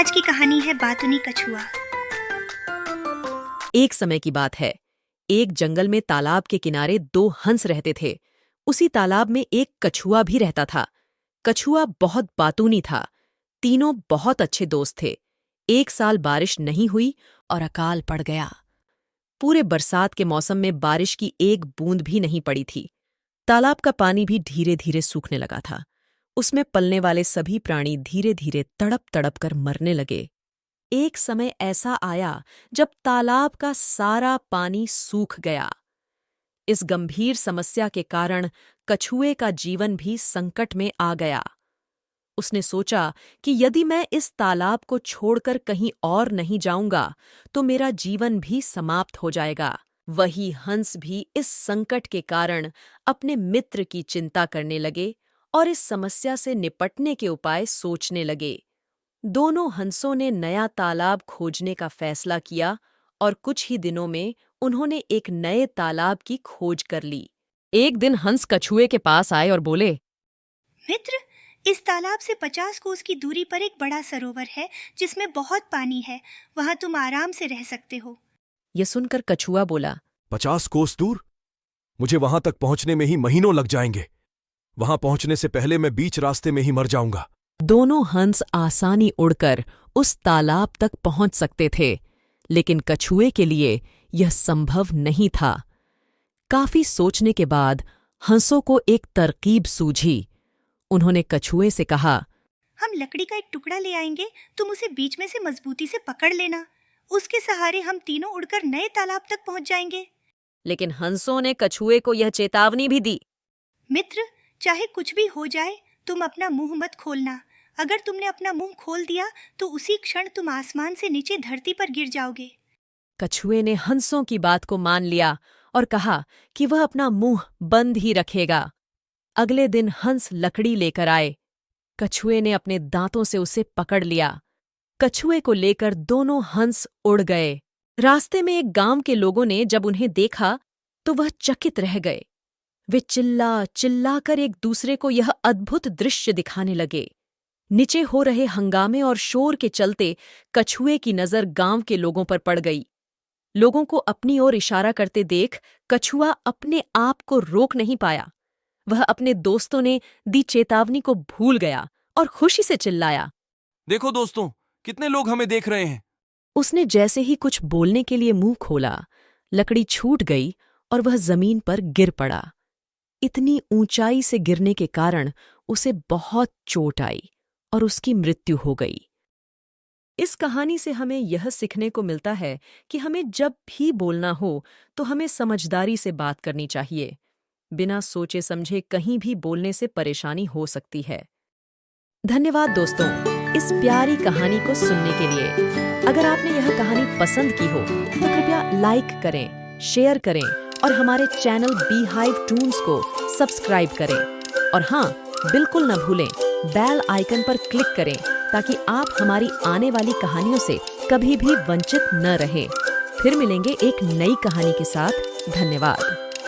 आज की कहानी है बातुनी कछुआ। एक समय की बात है। एक जंगल में तालाब के किनारे दो हंस रहते थे। उसी तालाब में एक कछुआ भी रहता था। कछुआ बहुत बातूनी था। तीनों बहुत अच्छे दोस्त थे। एक साल बारिश नहीं हुई और अकाल पड़ गया। पूरे बरसात के मौसम में बारिश की एक बूंद भी नहीं पड़ी थी। तालाब का पानी भी धीरे धीरे सूखने लगा था। उसमें पलने वाले सभी प्राणी धीरे धीरे तड़प तड़प कर मरने लगे। एक समय ऐसा आया जब तालाब का सारा पानी सूख गया। इस गंभीर समस्या के कारण कछुए का जीवन भी संकट में आ गया। उसने सोचा कि यदि मैं इस तालाब को छोड़कर कहीं और नहीं जाऊंगा तो मेरा जीवन भी समाप्त हो जाएगा। वही हंस भी इस संकट के कारण अपने मित्र की चिंता करने लगे और इस समस्या से निपटने के उपाय सोचने लगे। दोनों हंसों ने नया तालाब खोजने का फैसला किया और कुछ ही दिनों में उन्होंने एक नए तालाब की खोज कर ली। एक दिन हंस कछुए के पास आए और बोले, मित्र, इस तालाब से 50 कोस की दूरी पर एक बड़ा सरोवर है जिसमें बहुत पानी है। वहां तुम आराम से रह सकते हो। यह सुनकर कछुआ बोला, 50 कोस दूर? मुझे वहां तक पहुंचने में ही महीनों लग जाएंगे। वहां पहुंचने से पहले मैं बीच रास्ते में ही मर जाऊंगा। दोनों हंस आसानी उड़कर उस तालाब तक पहुंच सकते थे, लेकिन कछुए के लिए यह संभव नहीं था। काफी सोचने के बाद हंसों को एक तरकीब सूझी। उन्होंने कछुए से कहा, हम लकड़ी का एक टुकड़ा ले आएंगे, तुम उसे बीच में से मजबूती से पकड़ लेना। उसके सहारे हम तीनों उड़कर नए तालाब तक पहुंच जाएंगे। लेकिन हंसों ने कछुए को यह चेतावनी भी दी, मित्र, चाहे कुछ भी हो जाए, तुम अपना मुंह मत खोलना। अगर तुमने अपना मुंह खोल दिया तो उसी क्षण तुम आसमान से नीचे धरती पर गिर जाओगे। कछुए ने हंसों की बात को मान लिया और कहा कि वह अपना मुंह बंद ही रखेगा। अगले दिन हंस लकड़ी लेकर आए। कछुए ने अपने दांतों से उसे पकड़ लिया। कछुए को लेकर दोनों हंस उड़ गए। रास्ते में एक गांव के लोगों ने जब उन्हें देखा तो वह चकित रह गए। वे चिल्ला चिल्लाकर एक दूसरे को यह अद्भुत दृश्य दिखाने लगे। नीचे हो रहे हंगामे और शोर के चलते कछुए की नजर गांव के लोगों पर पड़ गई। लोगों को अपनी ओर इशारा करते देख कछुआ अपने आप को रोक नहीं पाया। वह अपने दोस्तों ने दी चेतावनी को भूल गया और खुशी से चिल्लाया, देखो दोस्तों, कितने लोग हमें देख रहे हैं। उसने जैसे ही कुछ बोलने के लिए मुंह खोला, लकड़ी छूट गई और वह जमीन पर गिर पड़ा। इतनी ऊंचाई से गिरने के कारण उसे बहुत चोट आई और उसकी मृत्यु हो गई। इस कहानी से हमें यह सीखने को मिलता है कि हमें जब भी बोलना हो तो हमें समझदारी से बात करनी चाहिए। बिना सोचे समझे कहीं भी बोलने से परेशानी हो सकती है। धन्यवाद दोस्तों, इस प्यारी कहानी को सुनने के लिए। अगर आपने यह कहानी पसंद की हो तो कृपया लाइक करें, शेयर करें और हमारे चैनल बी हाइव टून्स को सब्सक्राइब करें। और हाँ, बिल्कुल न भूलें बेल आइकन पर क्लिक करें ताकि आप हमारी आने वाली कहानियों से कभी भी वंचित न रहें। फिर मिलेंगे एक नई कहानी के साथ। धन्यवाद।